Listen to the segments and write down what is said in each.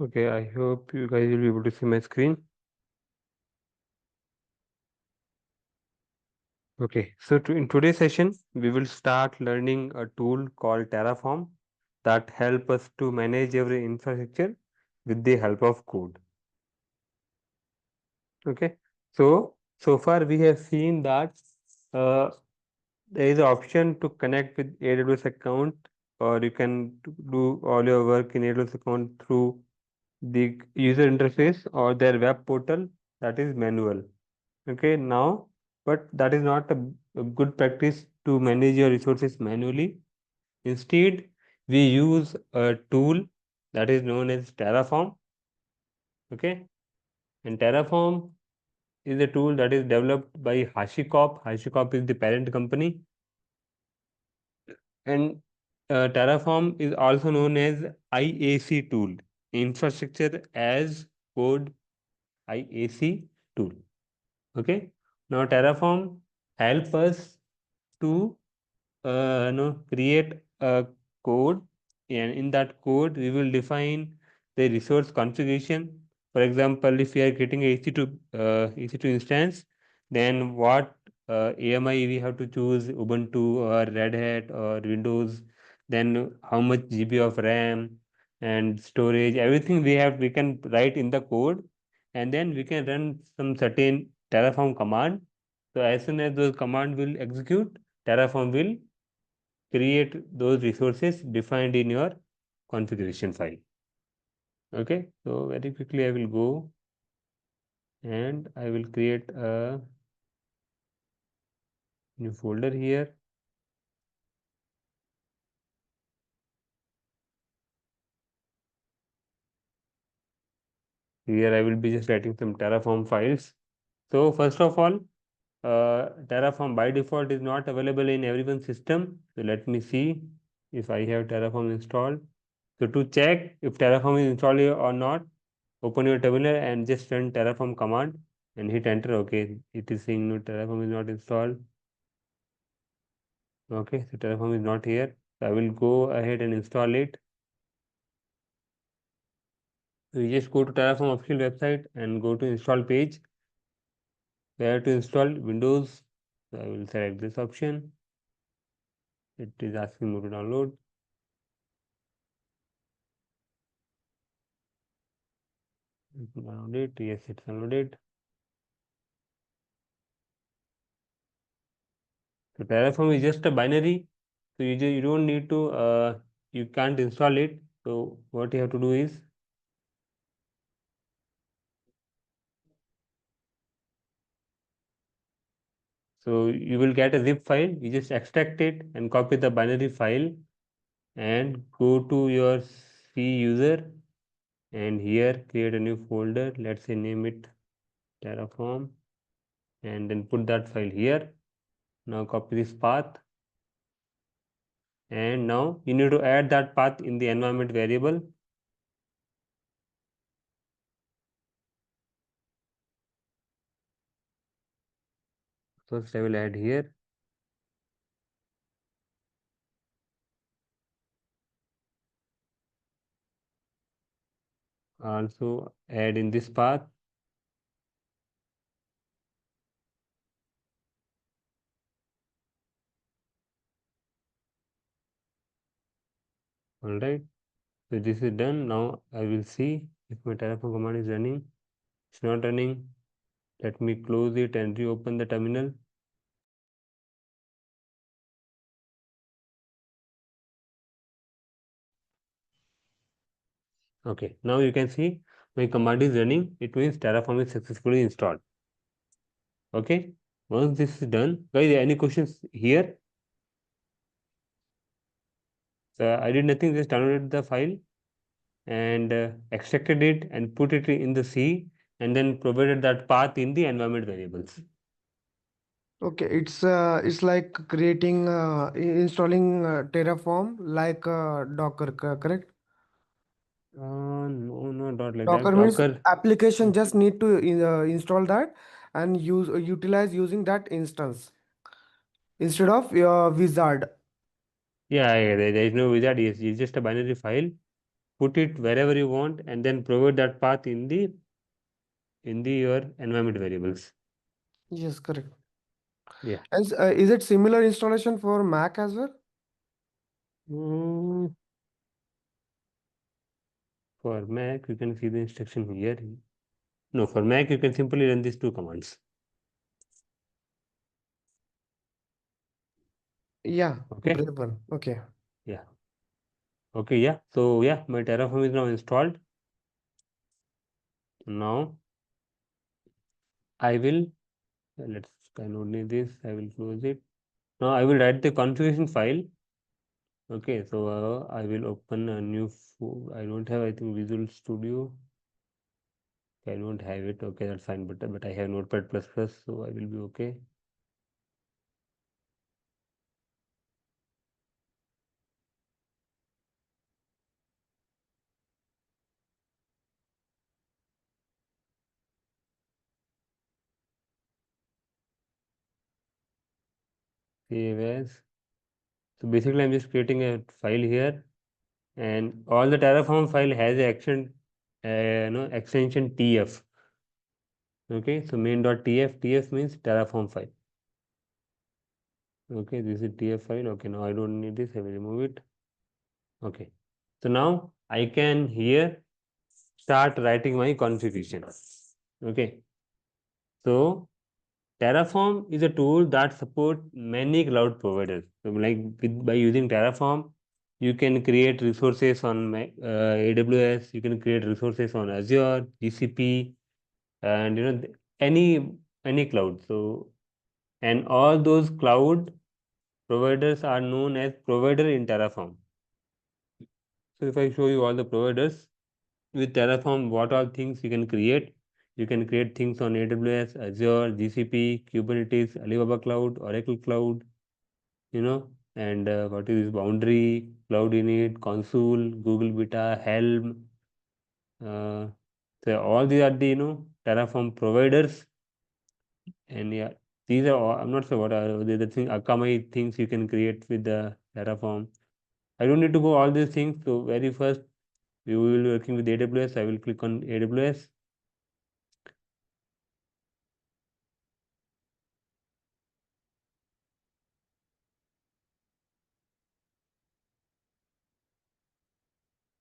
Okay, I hope you guys will be able to see my screen. Okay, so in today's session, we will start learning a tool called Terraform that help us to manage our infrastructure with the help of code. Okay, so far we have seen that uh, there is an option to connect with AWS account, or you can do all your work in AWS account through the user interface or their web portal, that is manual. Okay, now, but that is not a good practice to manage your resources manually. Instead, we use a tool that is known as Terraform. Okay, and Terraform is a tool that is developed by HashiCorp. HashiCorp is the parent company, and Terraform is also known as IaC tool, Infrastructure as Code IaC tool. Okay, now Terraform help us to create a code, and in that code we will define the resource configuration. For example, if we are creating a EC2 instance, then what AMI we have to choose, Ubuntu or Red Hat or Windows, then how much GB of RAM and storage, everything we can write in the code, and then we can run some certain Terraform command. So as soon as those command will execute, Terraform will create those resources defined in your configuration file. Okay, so very quickly I will go and I will create a new folder here. Here I will be just writing some Terraform files. So first of all, Terraform by default is not available in everyone's system. So let me see if I have Terraform installed. So to check if Terraform is installed or not, open your terminal and just run Terraform command and hit enter. Okay, it is saying no, Terraform is not installed. Okay, so Terraform is not here. So I will go ahead and install it. So you just go to Terraform official website and go to install page. Where to install Windows. So I will select this option. It is asking me to download. Download it. Yes, it's downloaded. So Terraform is just a binary. So you don't need to you can't install it. So what you have to do is, so you will get a zip file. You just extract it and copy the binary file and go to your C user, and here create a new folder. Let's say name it Terraform, and then put that file here. Now copy this path, and now you need to add that path in the environment variable. First I will add here. Also add in this path. All right. So this is done. Now I will see if my Terraform command is running. It's not running. Let me close it and reopen the terminal. Okay, now you can see my command is running. It means Terraform is successfully installed. Okay, once this is done, guys, any questions here? So I did nothing, just downloaded the file and extracted it and put it in the C, and then provided that path in the environment variables. Okay, it's like creating installing Terraform like Docker, correct? No, no, not like that. Docker means Docker. application just need to install that and utilize using that instance instead of your wizard. Yeah, there is no wizard. Yes, it's just a binary file. put it wherever you want, and then provide that path in the your environment variables. Yes, correct. Yeah. And is it similar installation for Mac as well? Mm, for Mac, you can see the instruction here. No, for Mac, you can simply run these two commands. Yeah, Okay. brave one. Okay. Yeah. Okay. Yeah. So yeah, my Terraform is now installed. Now I will let's download this. I will close it. Now I will write the configuration file. Okay. So I will open a new. I don't have. I think Visual Studio. I don't have it. Okay, that's fine. But I have Notepad++, so I will be okay. Save as. So basically, I'm just creating a file here, and all the Terraform file has a extension TF. Okay, so main.tf. TF means Terraform file. Okay, this is TF file. Okay, now I don't need this. I will remove it. Okay, so now I can here start writing my configuration. Okay, so Terraform is a tool that supports many cloud providers. So by using Terraform, you can create resources on AWS, you can create resources on Azure, GCP, and any cloud. So and all those cloud providers are known as provider in Terraform. So if I show you all the providers with Terraform, what all things you can create. You can create things on AWS, Azure, GCP, Kubernetes, Alibaba Cloud, Oracle Cloud, and what is Boundary, Cloud Init, Consul, Google Beta, Helm. Uh, so all these are the Terraform providers, and yeah, these are all, I'm not sure what are the thing Akamai things you can create with the Terraform. I don't need to go all these things. So very first we will be working with AWS. I will click on AWS.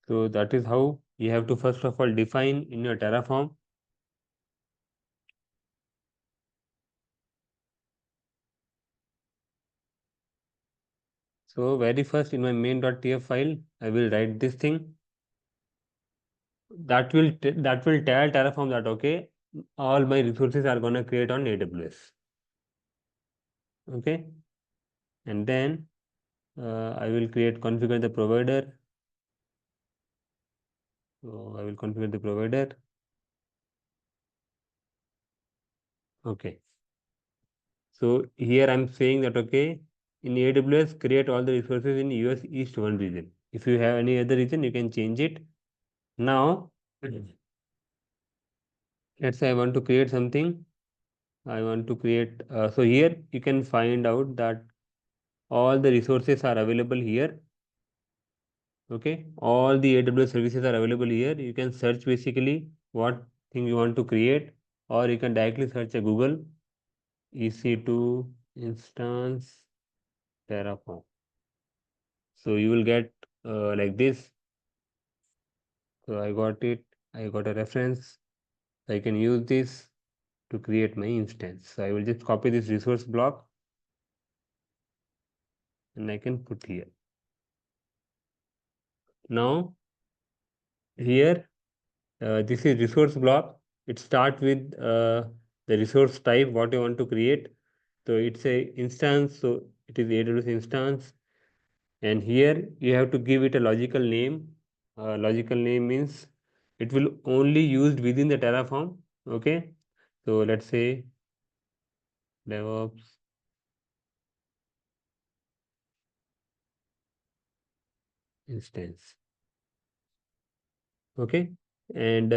So that is how you have to first of all define in your Terraform. So very first in my main.tf file, I will write this thing. That will tell Terraform that okay, all my resources are gonna create on AWS. Okay, and then I will configure the provider. So I will configure the provider. Okay. So here I'm saying that okay, in AWS create all the resources in US East 1 region. If you have any other region, you can change it. Now, let's say I want to create something. I want to create, so here you can find out that all the resources are available here. Okay, all the AWS services are available here. You can search basically what thing you want to create, or you can directly search a Google EC2 Instance Terraform. So you will get like this. So I got it. I got a reference. I can use this to create my instance. So I will just copy this resource block and I can put here. Now here, this is resource block. It starts with the resource type, what you want to create. So it's a instance, so it is AWS instance. And here you have to give it a logical name. Logical name means it will only used within the Terraform. Okay. So let's say DevOps instance. Okay, and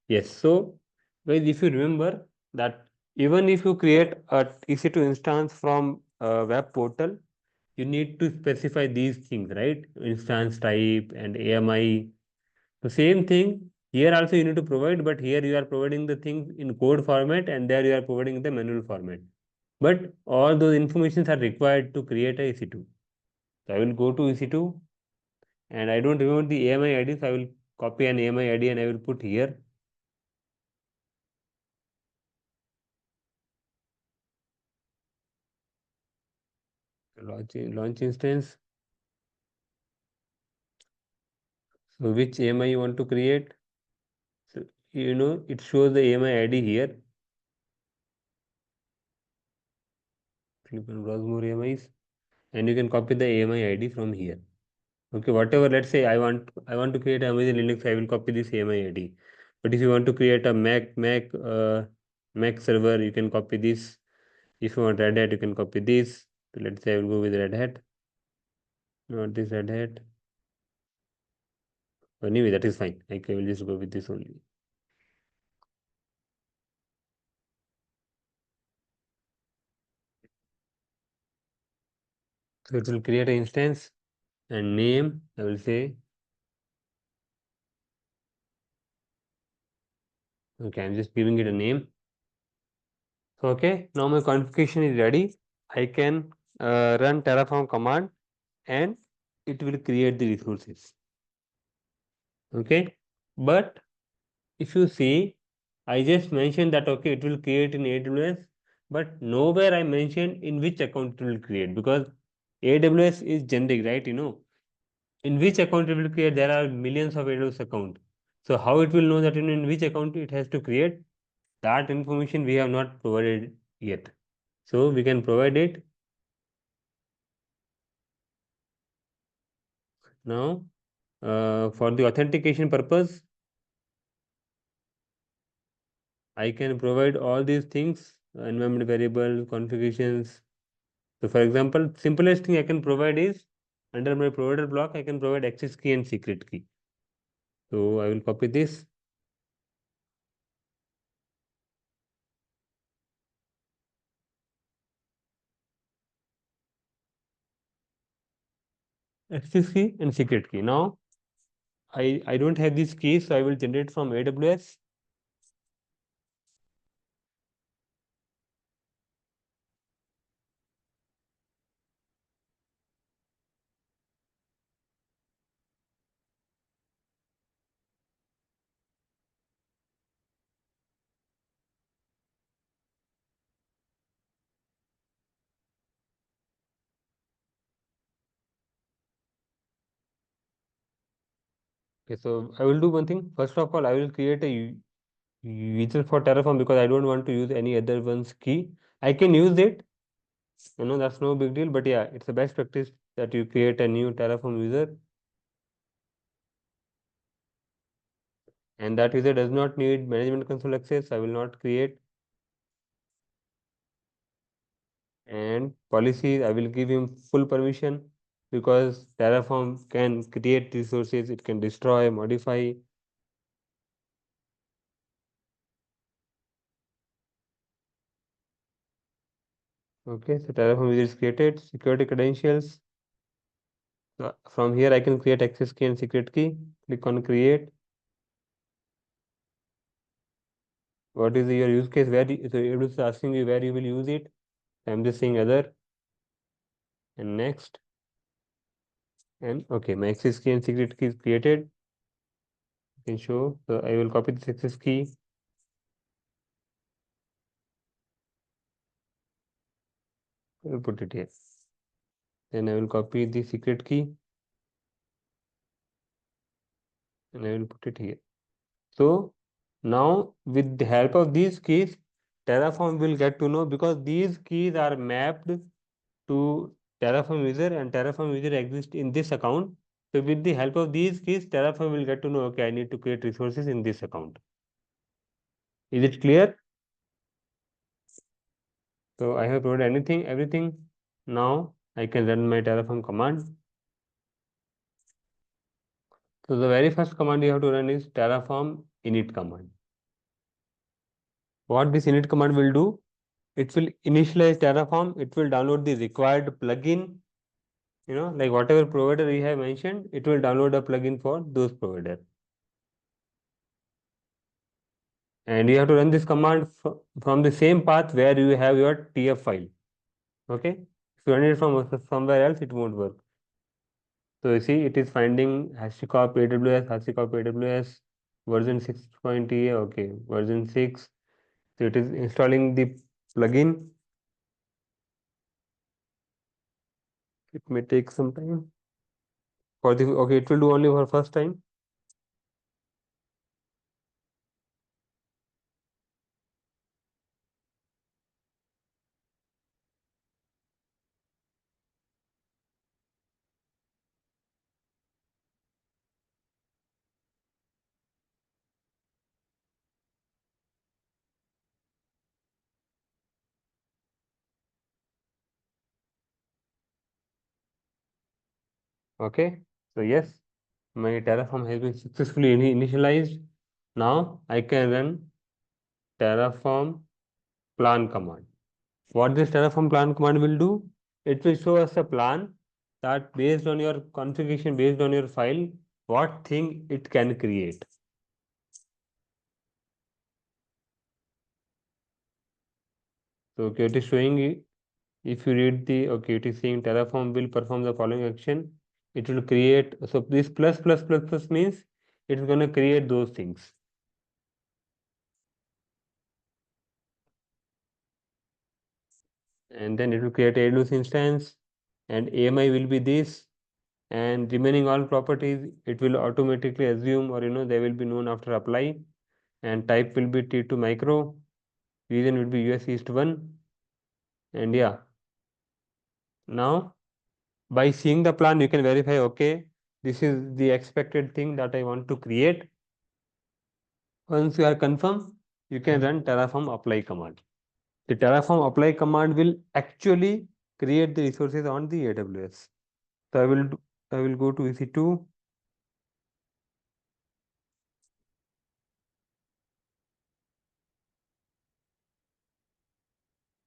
yes, so guys, if you remember that even if you create a EC2 instance from a web portal, you need to specify these things, right? Instance type and AMI, The same thing here also you need to provide, but here you are providing the things in code format and there you are providing the manual format. But all those informations are required to create a EC2. So I will go to EC2 and I don't remember the AMI ID, so I will copy an AMI ID and I will put here. Launch instance. So which AMI you want to create? So, it shows the AMI ID here. Click on browse more AMIs and you can copy the AMI ID from here. Okay, whatever, let's say I want to create Amazon Linux, I will copy this AMI ID. But if you want to create a Mac server, you can copy this. If you want Red Hat, you can copy this. So let's say I will go with Red Hat, not this Red Hat. Anyway, that is fine. I will just go with this only. So it will create an instance and name, I will say, okay, I'm just giving it a name. So, okay, now my configuration is ready. I can run Terraform command and it will create the resources. Okay, but if you see, I just mentioned that okay, it will create in AWS, but nowhere I mentioned in which account it will create, because AWS is generic, right? In which account it will create, there are millions of AWS account. So how it will know that in which account it has to create? That information we have not provided yet. So we can provide it now. For the authentication purpose, I can provide all these things, environment variable, configurations. So for example, simplest thing I can provide is under my provider block, I can provide access key and secret key. So I will copy this. Access key and secret key. Now I don't have these keys, so I will generate from AWS. Okay, so I will do one thing. First of all, I will create a user for Terraform because I don't want to use any other one's key. I can use it, that's no big deal. But yeah, it's the best practice that you create a new Terraform user, and that user does not need management console access. I will not create. And policies, I will give him full permission because Terraform can create resources, it can destroy, modify. Okay, so Terraform is created, security credentials. So from here, I can create access key and secret key. Click on create. What is your use case? So it is asking you where you will use it. I'm just saying other and next. And okay, my access key and secret key is created. You can show. So I will copy this access key. I will put it here. Then I will copy the secret key and I will put it here. So now with the help of these keys, Terraform will get to know, because these keys are mapped to Terraform user and Terraform user exists in this account. So with the help of these keys, Terraform will get to know, okay, I need to create resources in this account. Is it clear? So I have provided everything. Now I can run my Terraform command. So the very first command you have to run is Terraform init command. What this init command will do, it will initialize Terraform, it will download the required plugin, like whatever provider we have mentioned, it will download a plugin for those provider. and you have to run this command from the same path where you have your TF file. Okay, if you run it from somewhere else, it won't work. So you see, it is finding HashiCorp AWS, HashiCorp AWS version 6.0. Okay, version 6. So it is installing the plugin. It may take some time for the, okay, it will do only for first time. Okay, so yes, my Terraform has been successfully initialized. Now I can run Terraform plan command. What this Terraform plan command will do? It will show us a plan that based on your configuration, based on your file, what thing it can create. So okay, it is showing you, if you read the, okay, it is saying Terraform will perform the following action. It will create, so this plus plus plus plus means it's going to create those things. And then it will create AWS instance, and AMI will be this, and remaining all properties it will automatically assume, or they will be known after apply, and type will be T2 micro, region will be US East 1, and yeah. Now by seeing the plan you can verify, okay, this is the expected thing that I want to create. Once you are confirmed, you can run Terraform apply command. The Terraform apply command will actually create the resources on the AWS. So I will go to EC2.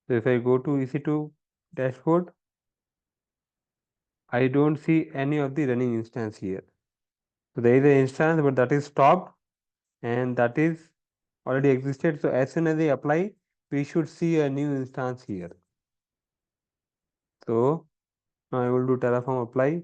So if I go to EC2 dashboard, I don't see any of the running instance here. So there is an instance, but that is stopped, and that is already existed. So as soon as I apply, we should see a new instance here. So now I will do Terraform apply.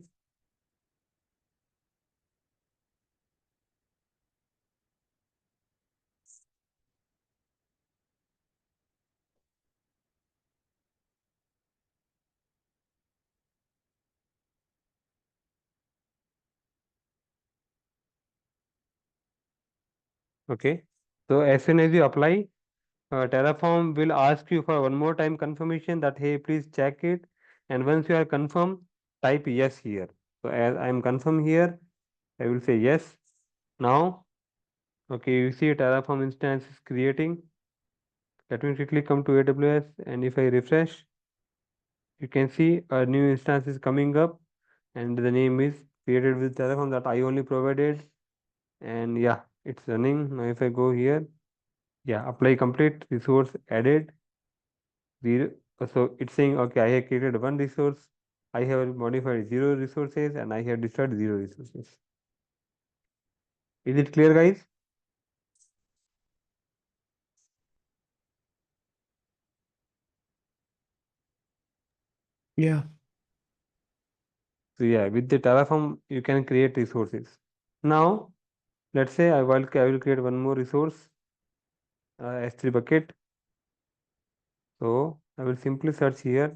Okay. So as soon as you apply, Terraform will ask you for one more time confirmation that, hey, please check it. And once you are confirmed, type yes here. So as I am confirmed here, I will say yes. Now, okay, you see Terraform instance is creating. Let me quickly come to AWS, and if I refresh, you can see a new instance is coming up, and the name is created with Terraform that I only provided. And yeah, it's running. Now if I go here, yeah, apply complete, resource added. So it's saying, okay, I have created one resource, I have modified 0 resources, and I have destroyed 0 resources. Is it clear, guys? Yeah. So yeah, with the Terraform, you can create resources. Now, let's say I will create one more resource, S3 bucket. So I will simply search here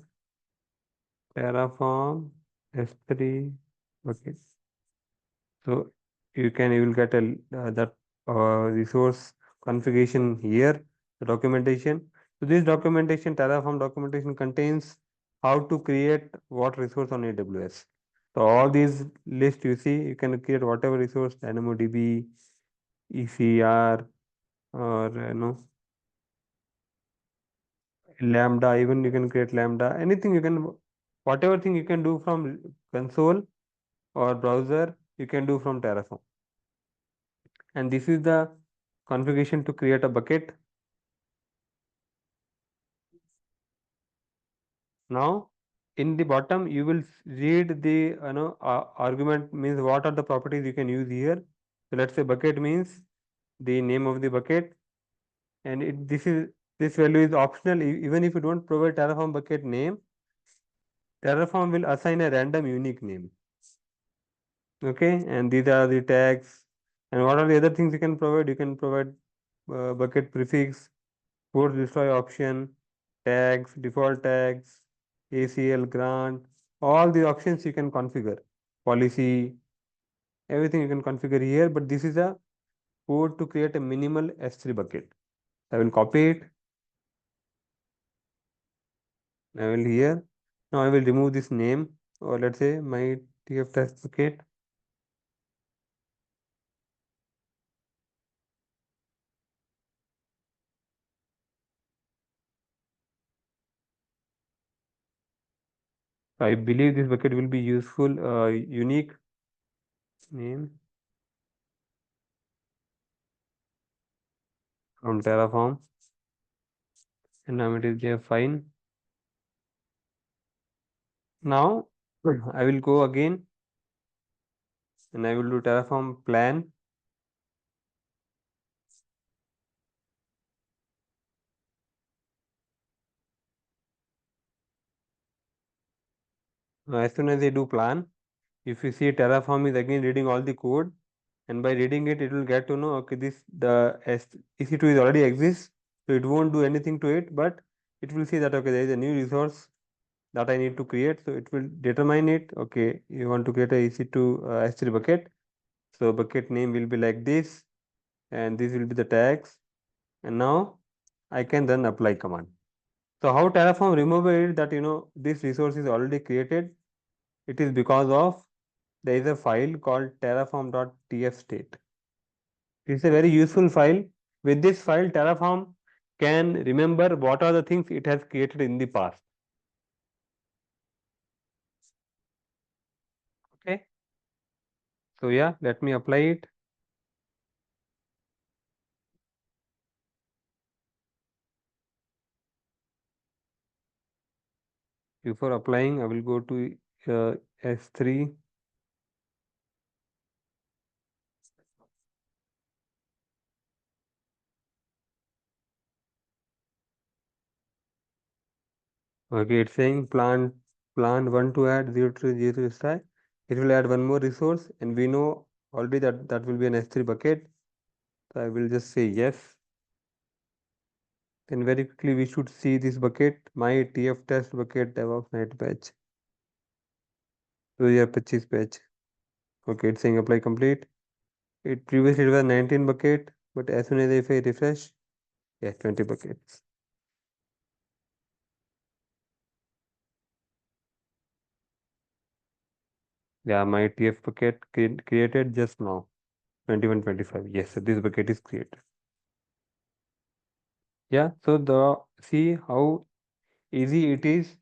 Terraform S3 bucket. So you will get a that resource configuration here, the documentation. So this documentation, Terraform documentation, contains how to create what resource on AWS. So all these lists you see, you can create whatever resource, DynamoDB, ECR, or Lambda. Even you can create Lambda. Anything you can, whatever thing you can do from console or browser, you can do from Terraform. And this is the configuration to create a bucket. Now in the bottom you will read the argument, means what are the properties you can use here. So let's say bucket means the name of the bucket, and this value is optional. Even if you don't provide Terraform bucket name, Terraform will assign a random unique name. Okay, and these are the tags. And what are the other things you can provide? You can provide bucket prefix, force destroy option, tags, default tags, ACL grant, all the options you can configure. Policy, everything you can configure here, but this is a code to create a minimal S3 bucket. I will copy it. I will here. Now I will remove this name, or let's say my TF test bucket. I believe this bucket will be useful, unique name from Terraform, and now it is there. Fine. Now I will go again and I will do Terraform plan. Now, as soon as I do plan, if you see Terraform is again reading all the code, and by reading it, it will get to know, okay, EC2 is already exists, so it won't do anything to it, but it will see that, okay, there is a new resource that I need to create, so it will determine it. Okay, you want to create a EC2 S3 bucket, so bucket name will be like this, and this will be the tags, and now I can run apply command. So how Terraform remove it that this resource is already created? It is because of there is a file called terraform.tfstate. It's a very useful file. With this file, Terraform can remember what are the things it has created in the past. Okay. So yeah, let me apply it. Before applying, I will go to S3. Okay, it's saying plan 1 to add 0 to 0 to stack. It will add one more resource, and we know already that that will be an S3 bucket. So I will just say yes. Then very quickly we should see this bucket, my TF test bucket DevOps night patch. So yeah, purchase patch. Okay, it's saying apply complete. It previously it was 19 bucket, but as soon as if I refresh, yes, 20 buckets. Yeah, my TF bucket created just now, 21, 25. Yes, so this bucket is created. Yeah, so see how easy it is,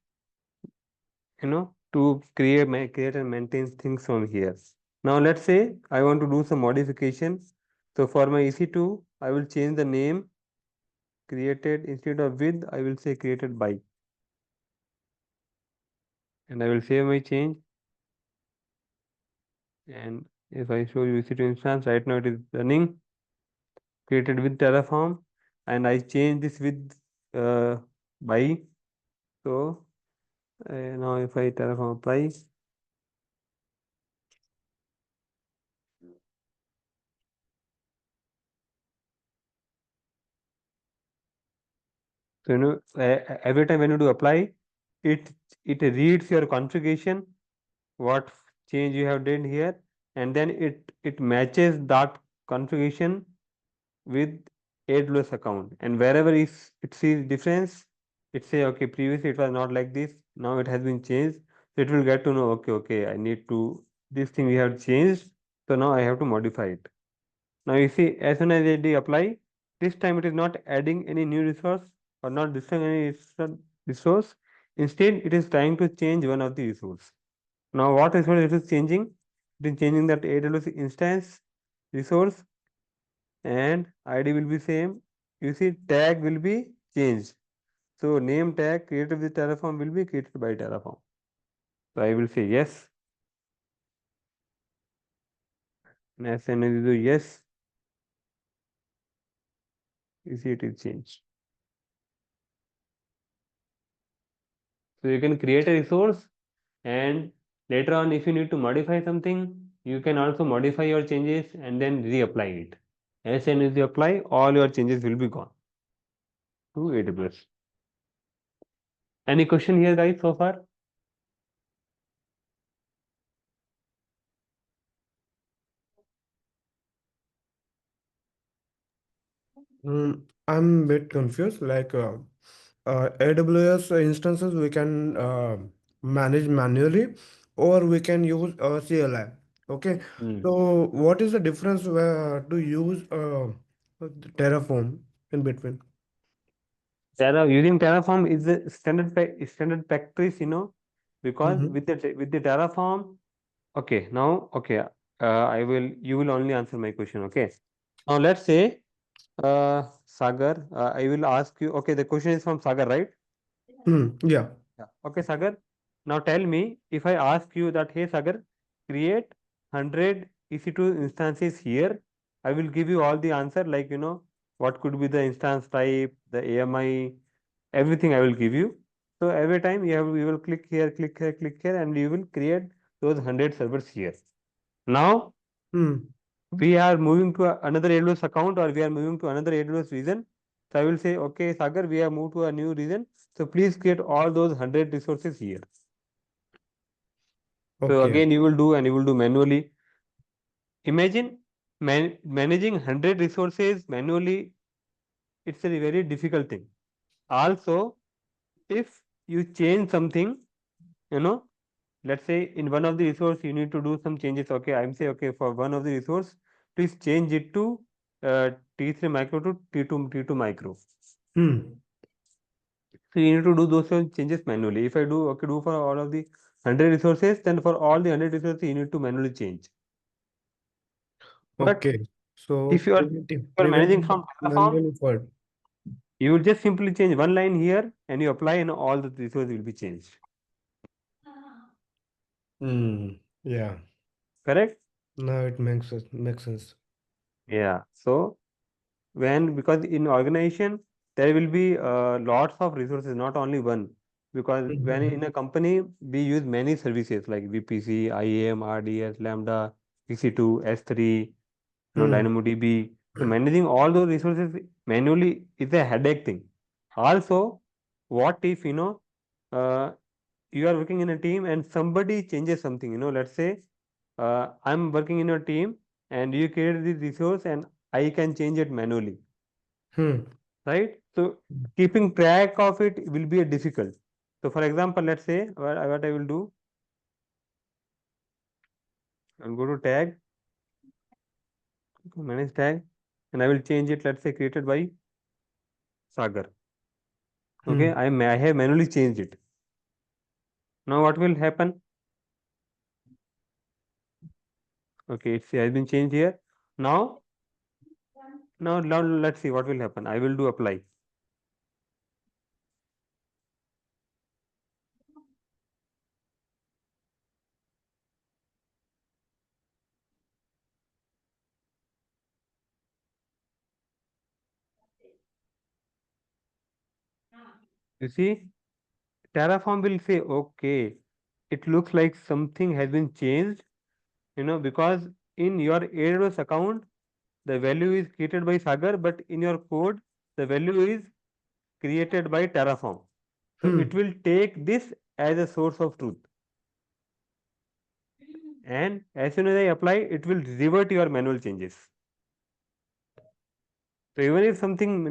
to create and maintain things from here. Now let's say I want to do some modification. So for my EC2, I will change the name. Created instead of with, I will say created by, and I will save my change. And if I show you EC2 instance, right now it is running, created with Terraform, and I change this with by. So now if I Terraform apply, so every time when you do apply, it it reads your configuration, what change you have done here, and then it matches that configuration with AWS account, and wherever it sees difference, it say, okay, previously it was not like this, now it has been changed. So it will get to know, okay, I need to, this thing we have changed, so now I have to modify it. Now you see, as soon as I apply, this time it is not adding any new resource or not destroying any resource. Instead, it is trying to change one of the resource. Now what resource it is changing? It is changing that AWS instance resource, and ID will be same. You see, tag will be changed. So name tag created with Terraform will be created by Terraform. So I will say yes. And as soon as you do yes, You see it is changed. So you can create a resource, and later on, if you need to modify something, you can also modify your changes and then reapply it. As soon as you apply, all your changes will be gone to AWS. Any question here, guys, so far? I'm a bit confused. Like AWS instances we can manage manually, or we can use CLI. Okay. Hmm. So what is the difference to use Terraform in between? Using Terraform is the standard practice, because Mm-hmm. with the Terraform. Okay, now okay, you will only answer my question. Okay, now let's say, Sagar, I will ask you. Okay, the question is from Sagar, right? Yeah. Yeah. Okay, Sagar. Now tell me, if I ask you that, hey Sagar, create 100 EC2 instances here, I will give you all the answer, like what could be the instance type, the AMI, everything I will give you. So every time you will click here, and you will create those 100 servers here. Now Hmm. we are moving to another AWS account, or we are moving to another AWS region. So I will say, okay, Sagar, we have moved to a new region. So please create all those 100 resources here. So Okay. again, you will do manually. Imagine managing 100 resources manually. It's a very difficult thing. Also, if you change something, you know, let's say in one of the resource you need to do some changes. Okay, I'm say, okay, for one of the resource, please change it to T3 micro to T2 micro. Hmm. So you need to do those changes manually. If I do for all of the 100 resources, then for all the 100 resources you need to manually change. But Okay. So if you are managing preventive from Terraform, manual effort. you will just simply change one line here and you apply, and all the resources will be changed. Yeah. Correct? Now it makes sense. Yeah. So because in organization there will be lots of resources, not only one. Because when Mhm. in a company we use many services like VPC, IAM, RDS, Lambda, EC2, S3, Hmm. DynamoDB. So managing all those resources manually is a headache thing. Also, what if uh, you are working in a team and somebody changes something? Let's say I'm working in your team and you create this resource and I can change it manually, Hmm. right? So keeping track of it will be a difficult. So for example, let's say what I will do, I'll go to tag, manage tag, and I will change it. Let's say created by Sagar. Okay, Hmm. I have manually changed it. Now what will happen? Okay, it has been changed here. Now, now let's see what will happen. I will do apply. You see, Terraform will say, okay, it looks like something has been changed, because in your AWS account, the value is created by Sagar, but in your code, the value is created by Terraform. So it Hmm. will take this as a source of truth. And as soon as I apply, it will revert your manual changes. So even if something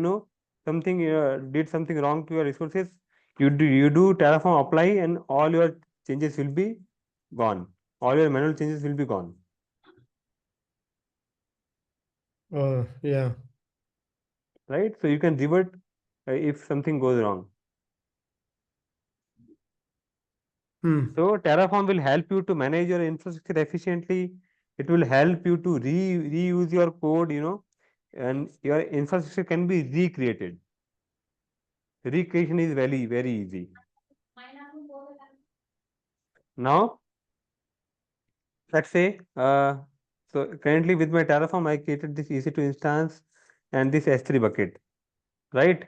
did something wrong to your resources, you do Terraform apply, and all your changes will be gone. All your manual changes will be gone. Yeah. Right? So you can revert if something goes wrong. Hmm. So Terraform will help you to manage your infrastructure efficiently. It will help you to reuse your code, and your infrastructure can be recreated. Recreation is very, very easy. Now, let's say, so currently with my Terraform, I created this EC2 instance and this S3 bucket. right?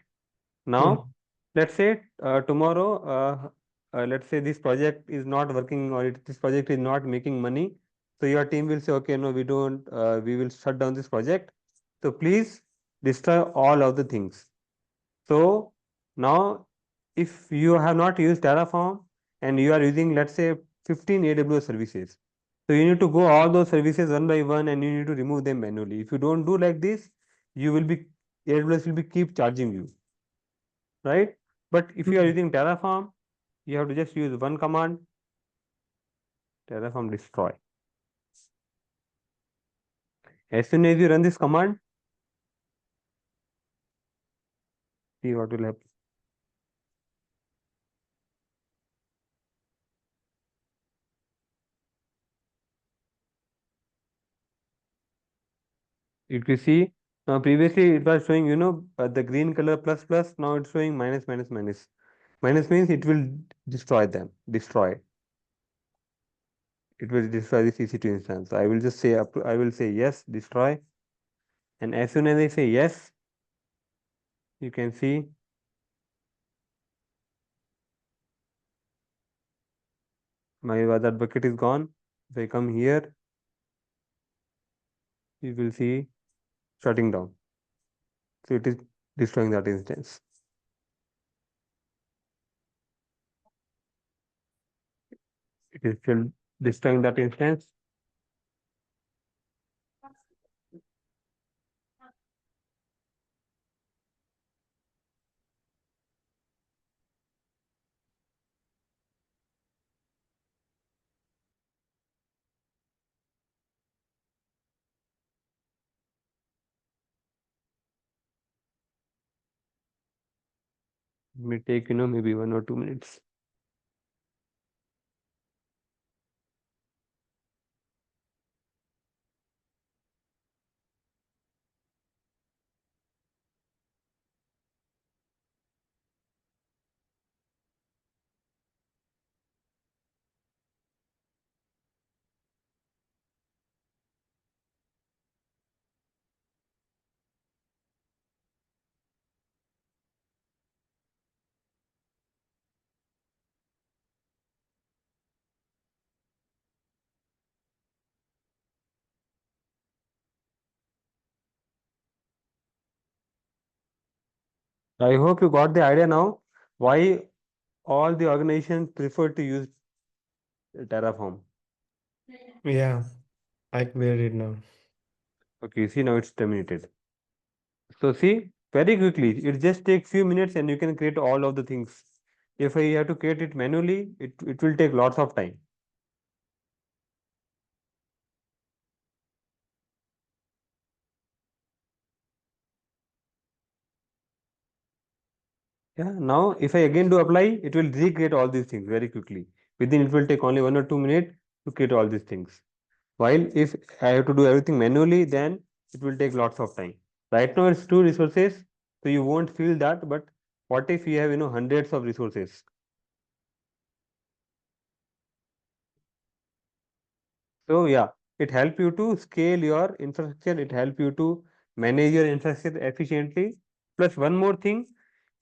Hmm. Now, let's say tomorrow, let's say this project is not working, or this project is not making money. So your team will say, okay, no, we don't, we will shut down this project. So please destroy all of the things. So now, if you have not used Terraform and you are using, let's say, 15 AWS services, so you need to go all those services one by one and you need to remove them manually. If you don't do like this, you will be AWS will be keep charging you, right? But if you are Hmm. using Terraform, you have to just use one command, Terraform destroy. As soon as you run this command, see what will happen. If you see, now previously it was showing, the green color plus plus, now it's showing minus minus minus. Minus means it will destroy them, destroy. It will destroy this EC2 instance. I will just say, I will say yes, destroy. And as soon as I say yes, you can see my other bucket is gone. If I come here, you will see shutting down. So it is destroying that instance. It is still destroying that instance. It may take, maybe 1 or 2 minutes. I hope you got the idea now why all the organizations prefer to use Terraform. Yeah, I cleared it now. Okay, you see now it's terminated. So see, very quickly, it just takes few minutes and you can create all of the things. If I have to create it manually, it will take lots of time. Yeah, now if I again do apply, it will recreate all these things very quickly. Within it will take only 1 or 2 minutes to create all these things. While if I have to do everything manually, then it will take lots of time. Right now it's 2 resources, so you won't feel that. But what if you have hundreds of resources? So yeah, it help you to scale your infrastructure. It help you to manage your infrastructure efficiently. Plus one more thing,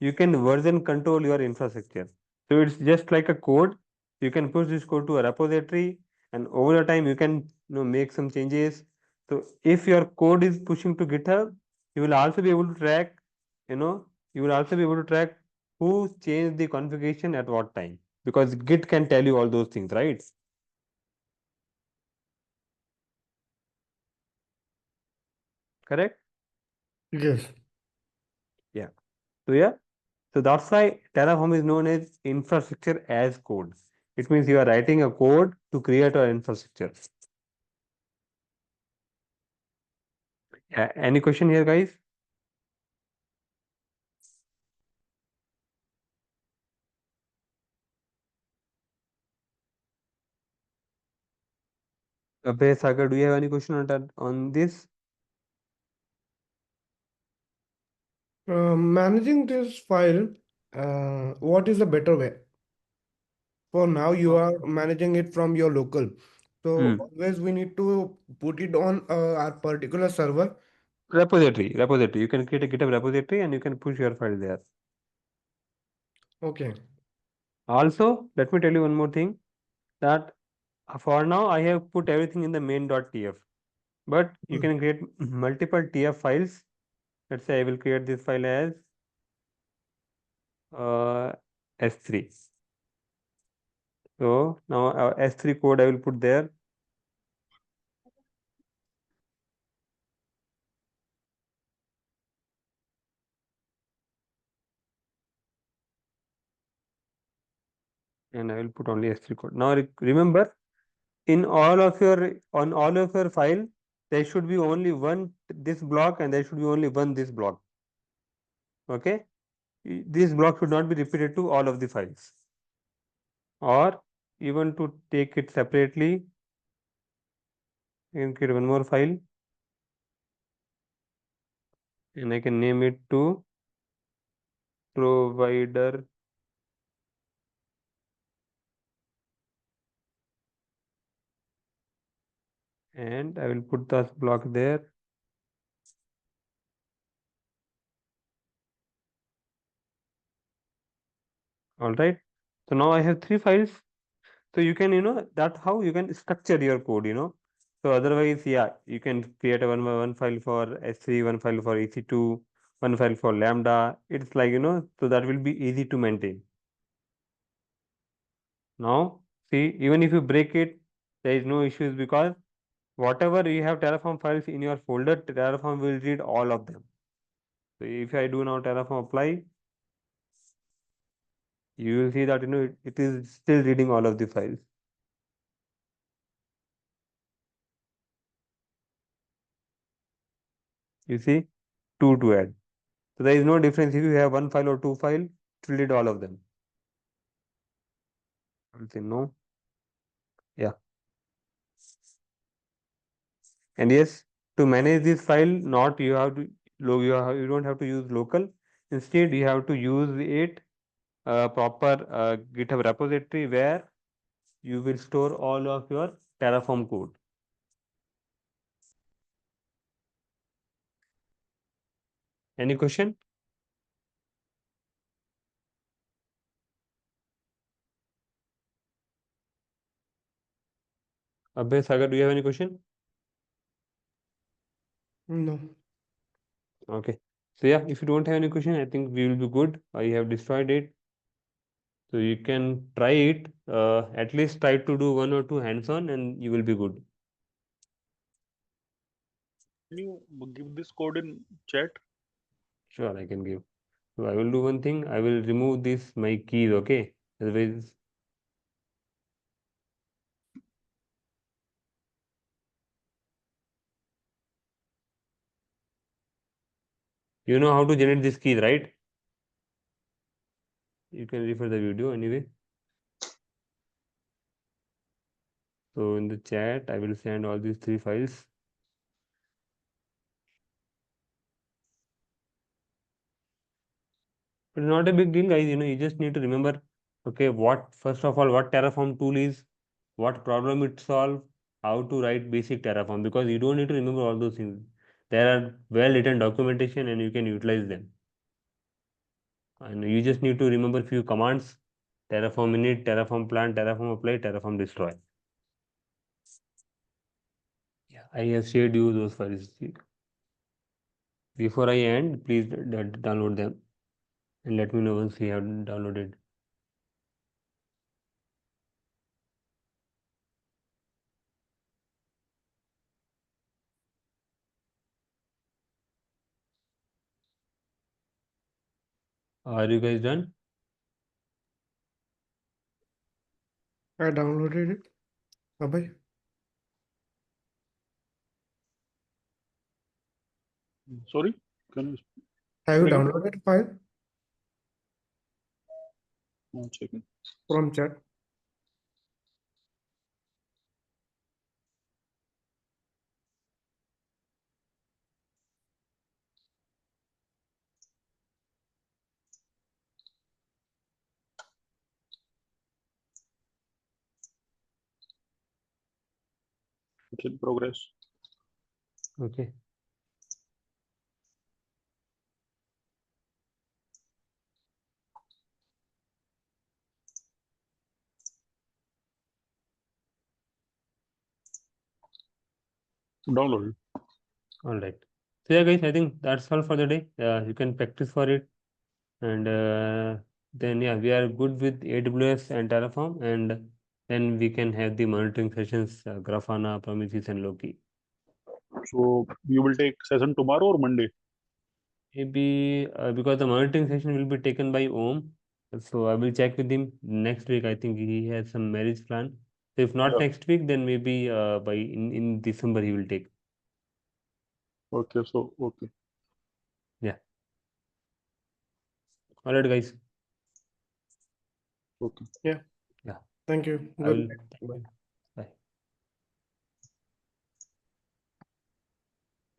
you can version control your infrastructure. So it's just like a code. You can push this code to a repository, and over the time you can make some changes. So if your code is pushing to GitHub, you will also be able to track. You know, you will also be able to track who changed the configuration at what time, because Git can tell you all those things, right? Correct? Yes. Yeah. So yeah. So that's why Terraform is known as infrastructure as code. It means you are writing a code to create an infrastructure. Any question here, guys? Abhay, Sagar, do you have any question on that on this? Managing this file, what is a better way? For now, you are managing it from your local. So Hmm. always we need to put it on our particular server. Repository. You can create a GitHub repository and you can push your file there. Okay. Also, let me tell you one more thing, that for now I have put everything in the main.tf, but you Hmm. can create multiple tf files. Let's say I will create this file as S3. So now S3 code I will put there. And I will put only S3 code. Now remember, in on all of your file, there should be only one this block and there should be only one this block. Okay, this block should not be repeated to all of the files. Or even to take it separately, I can create one more file and I can name it to provider and I will put this block there. All right. So now I have three files. So you can, that's how you can structure your code. So otherwise, yeah, you can create a one file for S3, one file for EC2, one file for Lambda. It's like, so that will be easy to maintain. Now, see, even if you break it, there is no issues because whatever you have Terraform files in your folder, Terraform will read all of them. So if I do now Terraform apply, you will see that it is still reading all of the files. You see, two to add. So there is no difference if you have one file or two file, it will read all of them. I will say no. Yeah. And yes, to manage this file, not you have to you don't have to use local. Instead, you have to use it proper GitHub repository where you will store all of your Terraform code. Any question? Abhay, Sagar, do you have any question? No. Okay. So yeah, if you don't have any question, I think we will be good. I have destroyed it. So you can try it. At least try to do one or two hands-on and you will be good. Can you give this code in chat? Sure, I can give. So I will do one thing. I will remove this my keys, okay? Otherwise, you know how to generate this keys, right? You can refer the video anyway. So in the chat, I will send all these three files. But it's not a big deal, guys. You just need to remember, okay, first of all, what Terraform tool is, what problem it solves, how to write basic Terraform, because you don't need to remember all those things. There are well-written documentation and you can utilize them. And you just need to remember few commands: Terraform init, Terraform plant, Terraform apply, Terraform destroy. Yeah, I have shared you those files. Before I end, please download them and let me know once you have downloaded. Are you guys done? I downloaded it. Abhay, Sorry, can you have you again? downloaded file One second. from chat? It's in progress. Okay. Download it. All right. So yeah, guys, I think that's all for the day. You can practice for it, and then yeah, we are good with AWS and Terraform, and then we can have the monitoring sessions, Grafana, Prometheus, and Loki. So you will take session tomorrow or Monday? Maybe because the monitoring session will be taken by Om, so I will check with him next week. I think he has some marriage plan. So if not Yeah. next week, then maybe by in December he will take. Okay. So okay. Yeah. All right, guys. Okay. Yeah. Yeah. Thank you. I Good will. night. Bye.